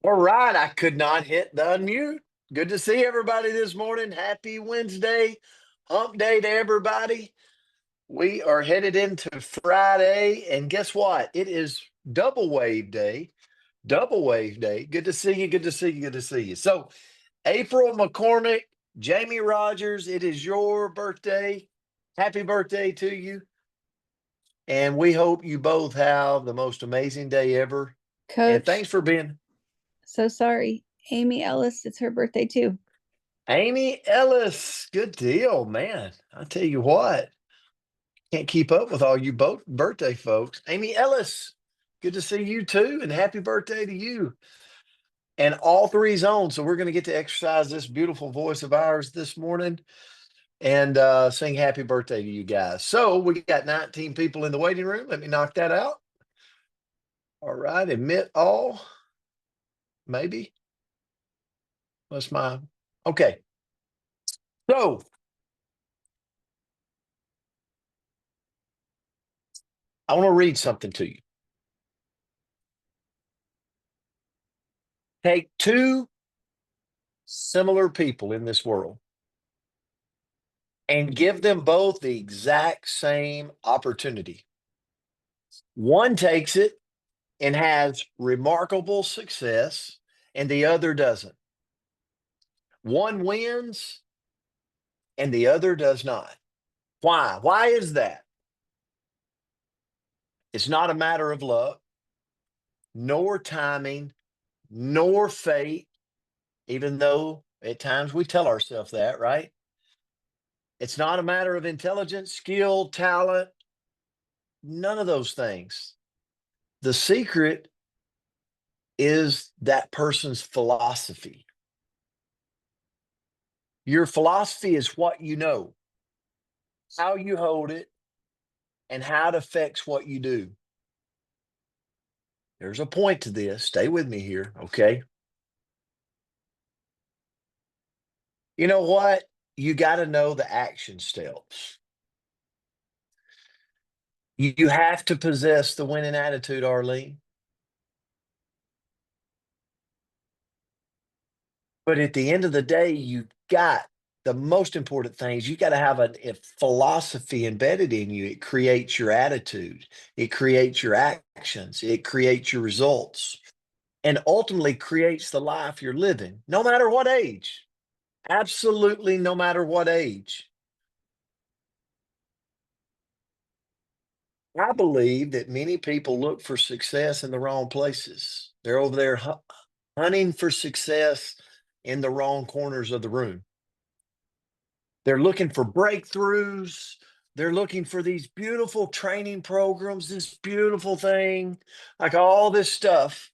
All right, I could not hit the unmute. Good to see everybody this morning. Happy Wednesday, hump day to everybody. We are headed into Friday, and guess what? It is double wave day. Double wave day. Good to see you. Good to see you. Good to see you. So, April McCormick, Jamie Rogers, it is your birthday. Happy birthday to you. And we hope you both have the most amazing day ever. And Coach, thanks for being so sorry. Amy Ellis, it's her birthday too. Amy Ellis. Good deal, man. I tell you what, can't keep up with all you both birthday folks. Amy Ellis, good to see you too, and happy birthday to you. And all three zones. So we're going to get to exercise this beautiful voice of ours this morning and sing happy birthday to you guys. So we got 19 people in the waiting room. Let me knock that out. All right, admit all. Maybe. What's my okay? So I want to read something to you. Take two similar people in this world and give them both the exact same opportunity. One takes it and has remarkable success, and the other doesn't. One wins and the other does not. Why? Why is that? It's not a matter of luck, nor timing, nor fate, even though at times we tell ourselves that, right? It's not a matter of intelligence, skill, talent, none of those things. The secret is that person's philosophy. Your philosophy is what you know, how you hold it, and how it affects what you do. There's a point to this. Stay with me here, okay? You know what? You got to know the action steps. You have to possess the winning attitude, Arlene. But at the end of the day, you got the most important things. You got to have a philosophy embedded in you. It creates your attitude, it creates your actions, it creates your results, and ultimately creates the life you're living, no matter what age. Absolutely, no matter what age. I believe that many people look for success in the wrong places. They're over there hunting for success in the wrong corners of the room. They're looking for breakthroughs. They're looking for these beautiful training programs, this beautiful thing, like all this stuff,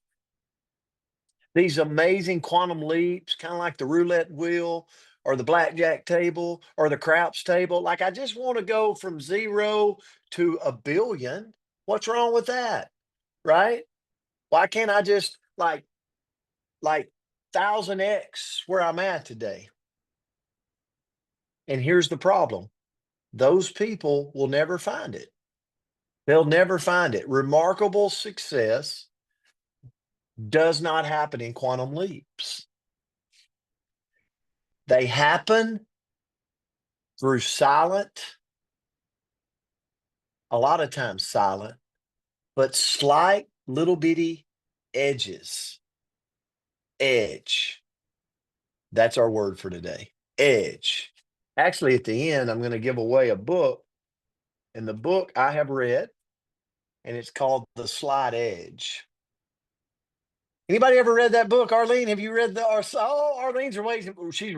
these amazing quantum leaps, kind of like the roulette wheel or the blackjack table or the craps table. Like, I just want to go from 0 to 1 billion. What's wrong with that? Right? Why can't I just like 1000x where I'm at today? And here's the problem. Those people will never find it. They'll never find it. Remarkable success does not happen in quantum leaps. They happen through silent, a lot of times silent, but slight little bitty edges. Edge. That's our word for today. Edge. Actually, at the end, I'm going to give away a book, and the book I have read, and it's called The Slight Edge. Anybody ever read that book, Arlene? Have you read the? Oh, Arlene's waving. She's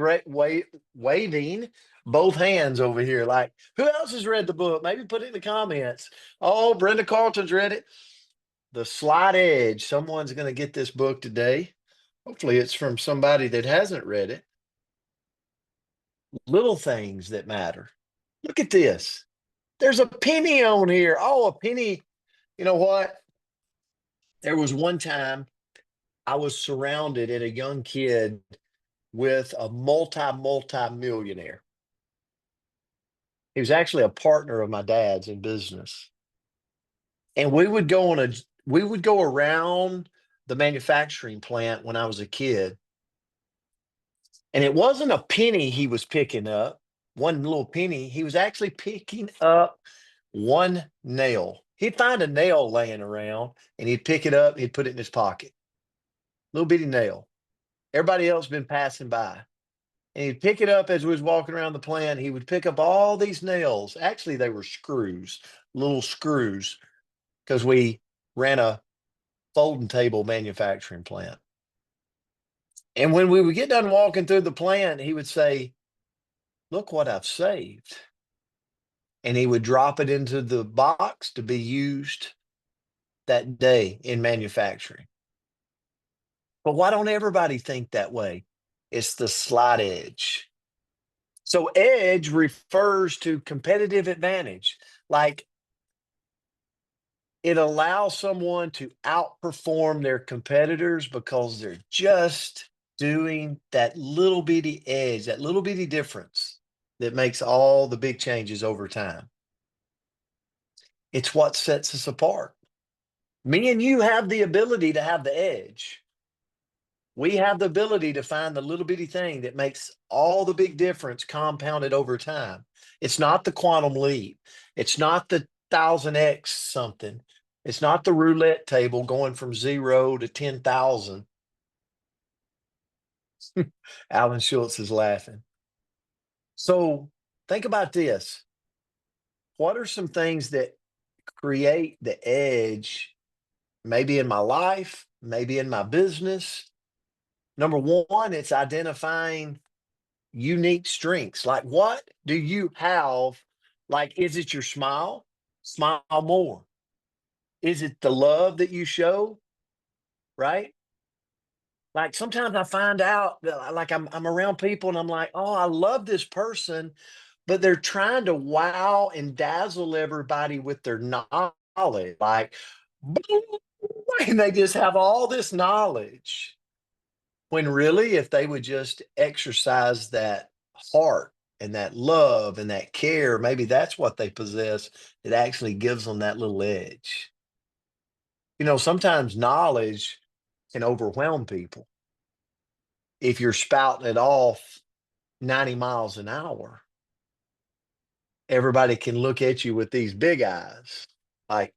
waving both hands over here. Like, who else has read the book? Maybe put it in the comments. Oh, Brenda Carlton's read it. The Slight Edge. Someone's going to get this book today. Hopefully, it's from somebody that hasn't read it. Little things that matter. Look at this. There's a penny on here. Oh, a penny. You know what? There was one time I was surrounded as a young kid with a multi-millionaire. He was actually a partner of my dad's in business. And we would go around the manufacturing plant when I was a kid. And it wasn't a penny he was picking up, one little penny. He was actually picking up one nail. He'd find a nail laying around and he'd pick it up, he'd put it in his pocket. Little bitty nail. Everybody else been passing by. And he'd pick it up as we was walking around the plant. He would pick up all these nails. Actually, they were screws, little screws, because we ran a folding table manufacturing plant. And when we would get done walking through the plant, he would say, "Look what I've saved." And he would drop it into the box to be used that day in manufacturing. But why don't everybody think that way? It's the slight edge. So edge refers to competitive advantage. Like it allows someone to outperform their competitors because they're just doing that little bitty edge, that little bitty difference that makes all the big changes over time. It's what sets us apart. Me and you have the ability to have the edge. We have the ability to find the little bitty thing that makes all the big difference compounded over time. It's not the quantum leap. It's not the 1000x something. It's not the roulette table going from 0 to 10,000. Alan Schultz is laughing. So think about this. What are some things that create the edge, maybe in my life, maybe in my business? Number one, it's identifying unique strengths. Like, what do you have? Like, is it your smile? Smile more. Is it the love that you show? Right? Like sometimes I find out that like I'm around people and I'm like, oh, I love this person, but they're trying to wow and dazzle everybody with their knowledge. Like, and they just have all this knowledge. When really, if they would just exercise that heart and that love and that care, maybe that's what they possess. It actually gives them that little edge. Sometimes knowledge can overwhelm people if you're spouting it off 90 miles an hour. Everybody can look at you with these big eyes, like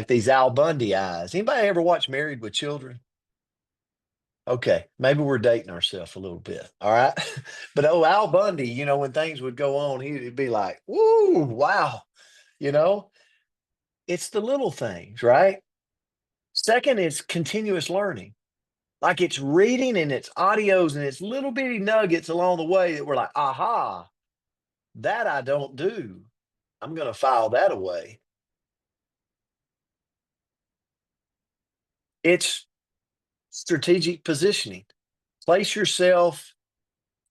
these Al Bundy eyes. Anybody ever watch Married with Children? Okay, maybe we're dating ourselves a little bit. All right. But Al Bundy, when things would go on, he'd be like, woo, wow. You know, it's the little things, right? Second is continuous learning. Like it's reading and it's audios and it's little bitty nuggets along the way that we're like, aha, that I don't do. I'm going to file that away. It's strategic positioning. Place yourself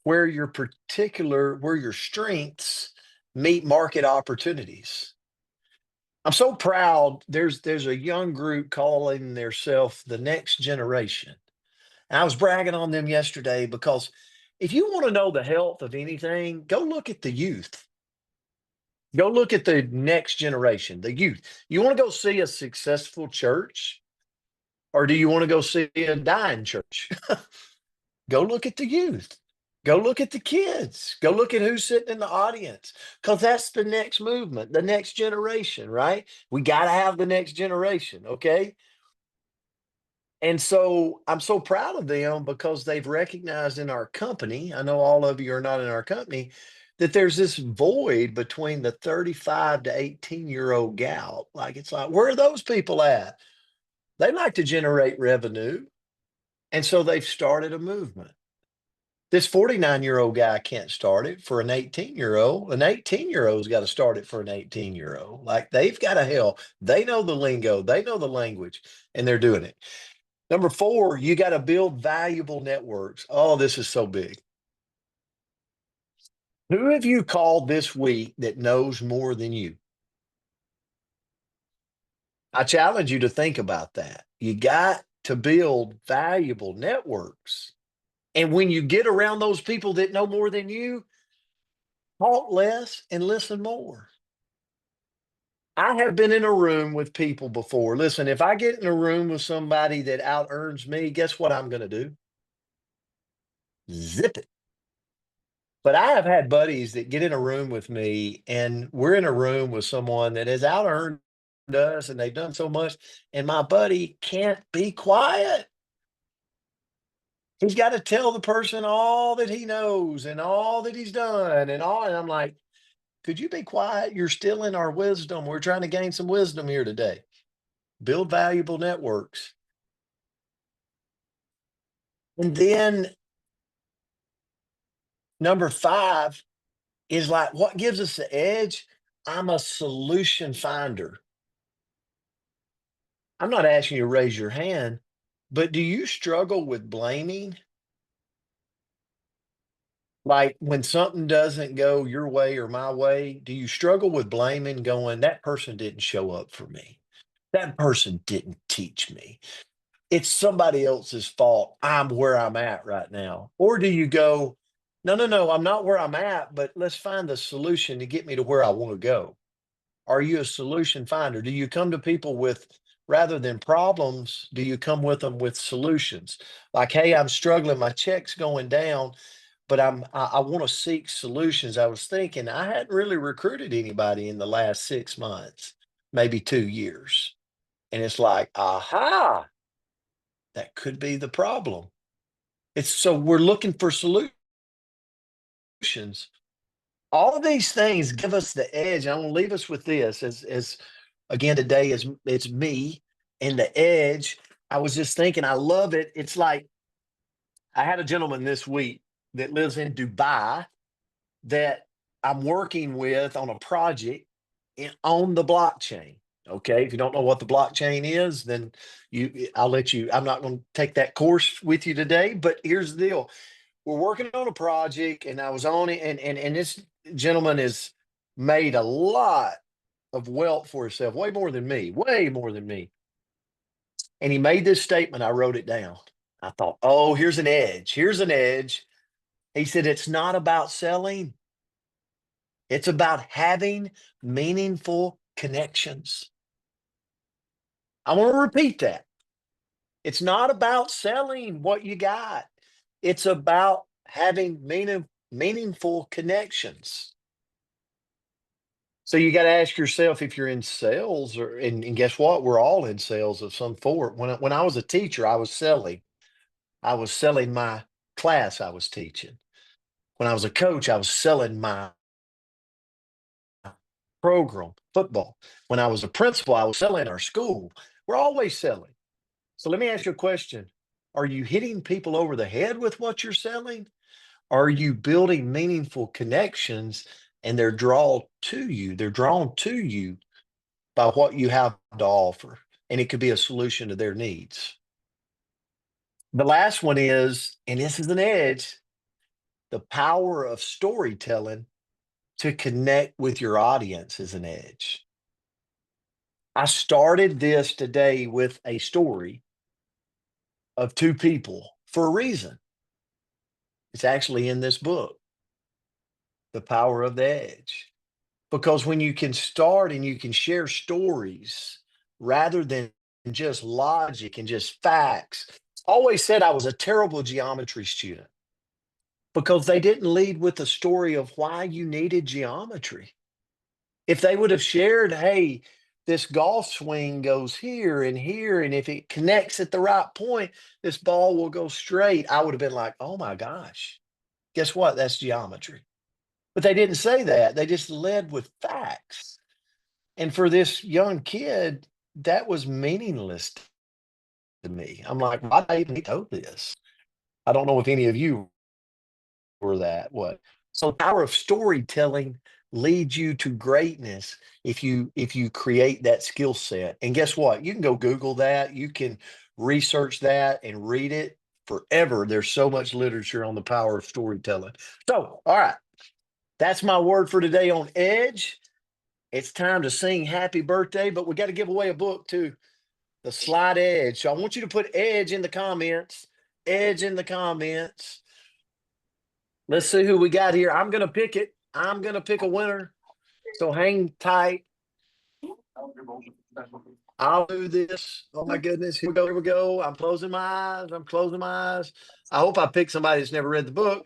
where where your strengths meet market opportunities. I'm so proud. There's a young group calling themselves the next generation. And I was bragging on them yesterday because if you want to know the health of anything, go look at the youth. Go look at the next generation, the youth. You want to go see a successful church, or do you want to go see a dying church? Go look at the youth. Go look at the kids. Go look at who's sitting in the audience because that's the next movement, the next generation, right? We got to have the next generation, okay? And so I'm so proud of them because they've recognized in our company, I know all of you are not in our company, that there's this void between the 35 to 18-year-old gal. Like, it's like, where are those people at? They like to generate revenue. And so they've started a movement. This 49-year-old guy can't start it for an 18-year-old. An 18-year-old's got to start it for an 18-year-old. Like they've got to help. They know the lingo, they know the language, and they're doing it. Number four, you got to build valuable networks. Oh, this is so big. Who have you called this week that knows more than you? I challenge you to think about that. You got to build valuable networks. And when you get around those people that know more than you, talk less and listen more. I have been in a room with people before. Listen, if I get in a room with somebody that out earns me, guess what I'm going to do? Zip it. But I have had buddies that get in a room with me, and we're in a room with someone that has out earned us, and they've done so much, and my buddy can't be quiet. He's got to tell the person all that he knows and all that he's done and all. And I'm like, could you be quiet? You're stealing our wisdom. We're trying to gain some wisdom here today. Build valuable networks. And then number 5 is like, what gives us the edge? I'm a solution finder. I'm not asking you to raise your hand, but do you struggle with blaming? Like when something doesn't go your way or my way, do you struggle with blaming, going, that person didn't show up for me? That person didn't teach me. It's somebody else's fault. I'm where I'm at right now. Or do you go, no, no, no, I'm not where I'm at, but let's find the solution to get me to where I want to go? Are you a solution finder? Do you come to people with, rather than problems, do you come with them with solutions? Like, hey, I'm struggling, my check's going down, but I want to seek solutions. I was thinking I hadn't really recruited anybody in the last 6 months, maybe 2 years. And it's like, aha, that could be the problem. It's so we're looking for solutions. All of these things give us the edge. I want to leave us with this as again today is it's me and the edge. I was just thinking, I love it. It's like I had a gentleman this week that lives in Dubai that I'm working with on a project on the blockchain. Okay, if you don't know what the blockchain is, then I'll let you. I'm not going to take that course with you today, but here's the deal: we're working on a project, and I was on it, and this gentleman has made a lot of wealth for himself, way more than me. And he made this statement. I wrote it down. I thought, oh, here's an edge. Here's an edge. He said, it's not about selling. It's about having meaningful connections. I want to repeat that. It's not about selling what you got. It's about having meaningful connections. So you got to ask yourself if you're in sales and guess what? We're all in sales of some sort. When I was a teacher, I was selling. I was selling my class I was teaching. When I was a coach, I was selling my program, football. When I was a principal, I was selling our school. We're always selling. So let me ask you a question. Are you hitting people over the head with what you're selling? Are you building meaningful connections and they're drawn to you? They're drawn to you by what you have to offer, and it could be a solution to their needs. The last one is, and this is an edge, the power of storytelling to connect with your audience is an edge. I started this today with a story of 2 people for a reason. It's actually in this book, The Power of the Edge. Because when you can start and you can share stories rather than just logic and just facts. Always said I was a terrible geometry student because they didn't lead with the story of why you needed geometry. If they would have shared, hey, this golf swing goes here, and if it connects at the right point, this ball will go straight. I would have been like, oh my gosh, guess what? That's geometry. But they didn't say that. They just led with facts. And for this young kid, that was meaningless to me. I'm like, why did I even need to know this? I don't know if any of you were that. What? So the power of storytelling leads you to greatness if you create that skill set. And guess what? You can go Google that. You can research that and read it forever. There's so much literature on the power of storytelling. So, all right. That's my word for today on Edge. It's time to sing happy birthday, but we got to give away a book too, The Slight Edge. So I want you to put Edge in the comments. Edge in the comments. Let's see who we got here. I'm going to pick it. I'm going to pick a winner. So hang tight. I'll do this. Oh my goodness. Here we go. Here we go. I'm closing my eyes. I'm closing my eyes. I hope I picked somebody that's never read the book.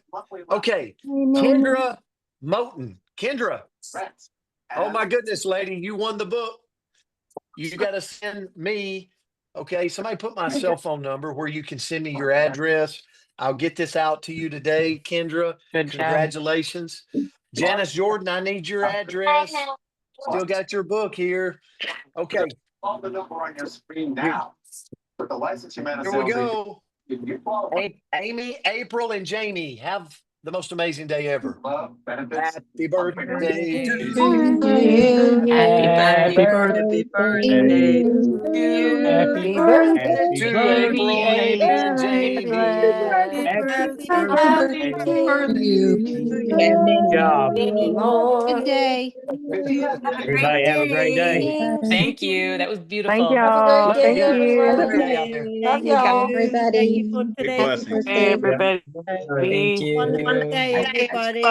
Okay. Kendra Moten. Kendra. Oh my goodness, lady. You won the book. You got to send me. Okay. Somebody put my cell phone number where you can send me your address. I'll get this out to you today, Kendra. Good job. Congratulations. Janice Jordan, I need your address. Still got your book here. Okay. Call the number on your screen now. With the License Humana Here we sales agent, go. if you qualify Amy, April, and Jamie, have the most amazing day ever. for love, benefits, Happy birthday to you. Happy birthday to you. Happy To birthday, April and Jamie. Happy birthday to you. Good job. Good day. Everybody have a great day. Thank you. That was beautiful. Thank y'all. Love Thank you. you. Have a great day out there. Love y'all. Everybody. Happy Big blessings. birthday. Everybody. Thank you. Wonderful day, everybody.